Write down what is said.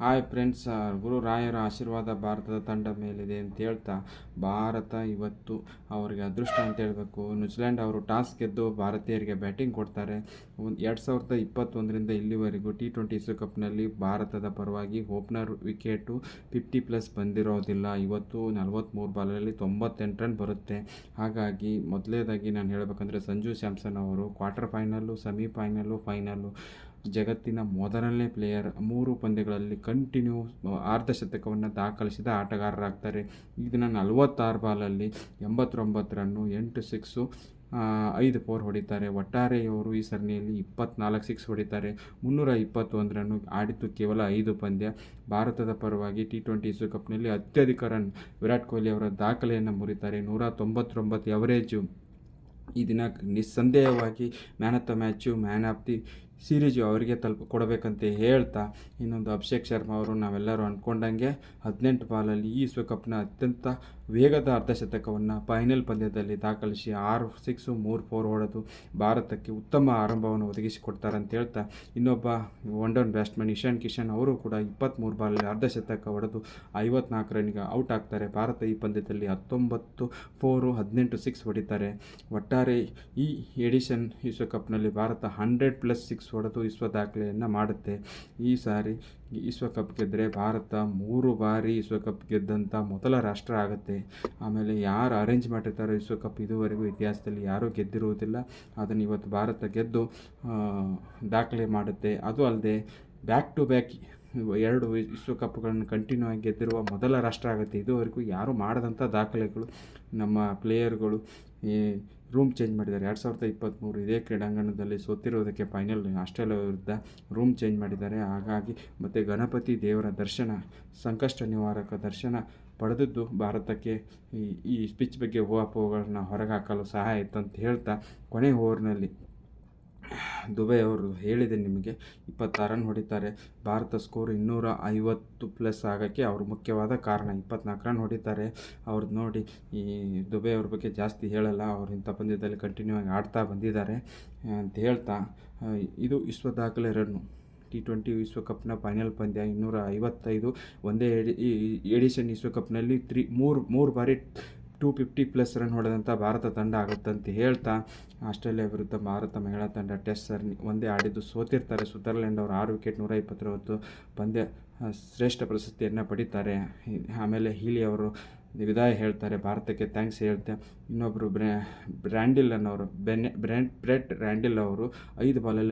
Hi friends, ಗುರು ರಾಯರ ಆಶೀರ್ವಾದ ಭಾರತದ ತಂಡ ಮೇಲಿದೆ ಅಂತ ಹೇಳ್ತಾ ಭಾರತ ಇವತ್ತು ಅವರಿಗೆ ಅದೃಷ್ಟ ಅಂತ ಹೇಳಬೇಕು. ನ್ಯೂಜಿಲೆಂಡ್ ಅವರು ಟಾಸ್ ಗೆದ್ದು ಭಾರತೀಯರಿಗೆ ಬ್ಯಾಟಿಂಗ್ ಕೊಡ್ತಾರೆ. 2021ರಿಂದ ಇಲ್ಲಿವರೆಗೂ T20 ವಿಶ್ವಕಪ್ನಲ್ಲಿ ಭಾರತದ ಪರವಾಗಿ ಓಪನರ್ ವಿಕೆಟು 50+ ಬಂದಿರೋದಿಲ್ಲ. ಇವತ್ತು 43 ಬಾಲಲ್ಲಿ 98 ರನ್ ಬರುತ್ತೆ. ಹಾಗಾಗಿ ಮೊದಲನೇದಾಗಿ ನಾನು ಹೇಳಬೇಕಂದ್ರೆ ಸಂಜು ಸ್ಯಾಮ್ಸನ್ ಅವರು ಕ್ವಾರ್ಟರ್ ಫೈನಲ್ಲು, ಫೈನಲ್ಲು ಜಗತ್ತಿನ ಮೊದಲನೇ ಪ್ಲೇಯರ್ 3 ಪಂದ್ಯಗಳಲ್ಲಿ ಕಂಟಿನ್ಯೂ ಅರ್ಧಶತಕವನ್ನು ದಾಖಲಿಸಿದ ಆಟಗಾರರಾಗ್ತಾರೆ. ಇದನ್ನು 46 ಬಾಲಲ್ಲಿ 89 ರನ್ನು, 8 ಸಿಕ್ಸು, 5 4 ಹೊಡಿತಾರೆ. ಒಟ್ಟಾರೆ ಇವರು ಈ ಸರಣಿಯಲ್ಲಿ 24 ಸಿಕ್ಸ್ ಹೊಡಿತಾರೆ. 321 ರನ್ನು ಆಡಿದ್ದು ಕೇವಲ 5 ಪಂದ್ಯ. ಭಾರತದ ಪರವಾಗಿ T20 ವಿಶ್ವಕಪ್ನಲ್ಲಿ ಅತ್ಯಧಿಕ ರನ್ ವಿರಾಟ್ ಕೊಹ್ಲಿ ಅವರ ದಾಖಲೆಯನ್ನು ಮುರಿತಾರೆ. 199 ಎವರೇಜು. ಈ ದಿನ ನಿಸ್ಸಂದೇಹವಾಗಿ man of the match, man of the series ಅವರಿಗೆ ಕೊಡಬೇಕಂತ ಹೇಳ್ತಾ, ಇನ್ನೊಂದು ಅಭಿಷೇಕ್ ಶರ್ಮಾ ಅವರು ನಾವೆಲ್ಲರೂ ಅಂದ್ಕೊಂಡಂಗೆ 18 ಬಾಲಲ್ಲಿ ಈ ವಿಶ್ವಕಪ್ನ ಅತ್ಯಂತ ವೇಗದ ಅರ್ಧಶತಕವನ್ನು ಫೈನಲ್ ಪಂದ್ಯದಲ್ಲಿ ದಾಖಲಿಸಿ 6 ಸಿಕ್ಸು 3 4 ಹೊಡೆದು ಭಾರತಕ್ಕೆ ಉತ್ತಮ ಆರಂಭವನ್ನು ಒದಗಿಸಿಕೊಡ್ತಾರೆ ಅಂತ ಹೇಳ್ತಾ, ಇನ್ನೊಬ್ಬ one down batsman Ishan Kishan ಅವರು ಕೂಡ 23 ಬಾಲಲ್ಲಿ ಅರ್ಧಶತಕ ಹೊಡೆದು 54 ರನ್ನಿಗೆ ಔಟ್ ಆಗ್ತಾರೆ. ಭಾರತ ಈ ಪಂದ್ಯದಲ್ಲಿ 19 4 18 ಸಿಕ್ಸ್ ಹೊಡಿತಾರೆ. ಒಟ್ಟಾರೆ ಈ ಎಡಿಷನ್ ವಿಶ್ವಕಪ್ನಲ್ಲಿ ಭಾರತ 100+ ಸಿಕ್ಸ್ ಹೊಡೆದು ವಿಶ್ವ ದಾಖಲೆಯನ್ನು ಮಾಡುತ್ತೆ. ಈ ಸಾರಿ ವಿಶ್ವಕಪ್ ಗೆದ್ದರೆ ಭಾರತ 3 ಬಾರಿ ವಿಶ್ವಕಪ್ ಗೆದ್ದಂಥ ಮೊದಲ ರಾಷ್ಟ್ರ ಆಗುತ್ತೆ. ಆಮೇಲೆ ಯಾರು ಅರೇಂಜ್ ಮಾಡಿರ್ತಾರೋ ವಿಶ್ವಕಪ್ ಇದುವರೆಗೂ ಇತಿಹಾಸದಲ್ಲಿ ಯಾರೂ ಗೆದ್ದಿರುವುದಿಲ್ಲ. ಅದನ್ನು ಇವತ್ತು ಭಾರತ ಗೆದ್ದು ದಾಖಲೆ ಮಾಡುತ್ತೆ. ಅದು ಅಲ್ಲದೆ ಬ್ಯಾಕ್ ಟು ಬ್ಯಾಕ್ 2 ವಿಶ್ವಕಪ್ಗಳನ್ನು ಕಂಟಿನ್ಯೂ ಆಗಿ ಗೆದ್ದಿರುವ ಮೊದಲ ರಾಷ್ಟ್ರ ಆಗುತ್ತೆ. ಇದುವರೆಗೂ ಯಾರೂ ಮಾಡದಂಥ ದಾಖಲೆಗಳು ನಮ್ಮ ಪ್ಲೇಯರ್ಗಳು ರೂಮ್ ಚೇಂಜ್ ಮಾಡಿದ್ದಾರೆ. 2023 ಇದೇ ಕ್ರೀಡಾಂಗಣದಲ್ಲಿ ಸೋತಿರೋದಕ್ಕೆ ಫೈನಲ್ ಆಸ್ಟ್ರೇಲಿಯಾ ವಿರುದ್ಧ ರೂಮ್ ಚೇಂಜ್ ಮಾಡಿದ್ದಾರೆ. ಹಾಗಾಗಿ ಮತ್ತು ಗಣಪತಿ ದೇವರ ದರ್ಶನ, ಸಂಕಷ್ಟ ನಿವಾರಕ ದರ್ಶನ ಪಡೆದದ್ದು ಭಾರತಕ್ಕೆ ಈ ಪಿಚ್ ಬಗ್ಗೆ ಊಹಾಪೋಹಗಳನ್ನ ಹೊರಗೆ ಹಾಕಲು ಸಹಾಯ ಆಯಿತು ಅಂತ ಹೇಳ್ತಾ, ಕೊನೆ ಓವರ್ನಲ್ಲಿ ದುಬೈ ಅವರು ಹೇಳಿದೆ ನಿಮಗೆ 26 ರನ್ ಹೊಡಿತಾರೆ. ಭಾರತ ಸ್ಕೋರ್ 250+ ಆಗೋಕ್ಕೆ ಅವರು ಮುಖ್ಯವಾದ ಕಾರಣ. 24 ರನ್ ಹೊಡಿತಾರೆ. ಅವ್ರದ್ದು ನೋಡಿ, ಈ ದುಬೈ ಅವ್ರ ಬಗ್ಗೆ ಜಾಸ್ತಿ ಹೇಳಲ್ಲ, ಅವ್ರು ಇಂಥ ಪಂದ್ಯದಲ್ಲಿ ಕಂಟಿನ್ಯೂ ಆಗಿ ಆಡ್ತಾ ಬಂದಿದ್ದಾರೆ ಅಂತ ಹೇಳ್ತಾ, ಇದು ವಿಶ್ವ ದಾಖಲೆ ರನ್ನು. T20 ವಿಶ್ವಕಪ್ನ ಫೈನಲ್ ಪಂದ್ಯ 255. ಒಂದೇ ಎಡಿಷನ್ ವಿಶ್ವಕಪ್ನಲ್ಲಿ 3 ಬಾರಿ 250+ ರನ್ ಹೊಡೆದಂಥ ಭಾರತ ತಂಡ ಆಗುತ್ತಂತ ಹೇಳ್ತಾ, ಆಸ್ಟ್ರೇಲಿಯಾ ವಿರುದ್ಧ ಭಾರತ ಮಹಿಳಾ ತಂಡ ಟೆಸ್ಟ್ ಸರಣಿ ಒಂದೇ ಆಡಿದ್ದು ಸೋತಿರ್ತಾರೆ. ಸ್ವಿಟ್ಜರ್ಲೆಂಡ್ ಅವರು 6 ವಿಕೆಟ್ 120 ಪಂದ್ಯ ಶ್ರೇಷ್ಠ ಪ್ರಶಸ್ತಿಯನ್ನು ಪಡೀತಾರೆ. ಆಮೇಲೆ ಹೀಲಿ ಅವರು ವಿದಾಯ ಹೇಳ್ತಾರೆ, ಭಾರತಕ್ಕೆ ಥ್ಯಾಂಕ್ಸ್ ಹೇಳ್ತೆ. ಇನ್ನೊಬ್ಬರು ಬ್ರೆಟ್ ರ್ಯಾಂಡಿಲ್ ಅವರು 5 ಬಾಲಲ್ಲಿ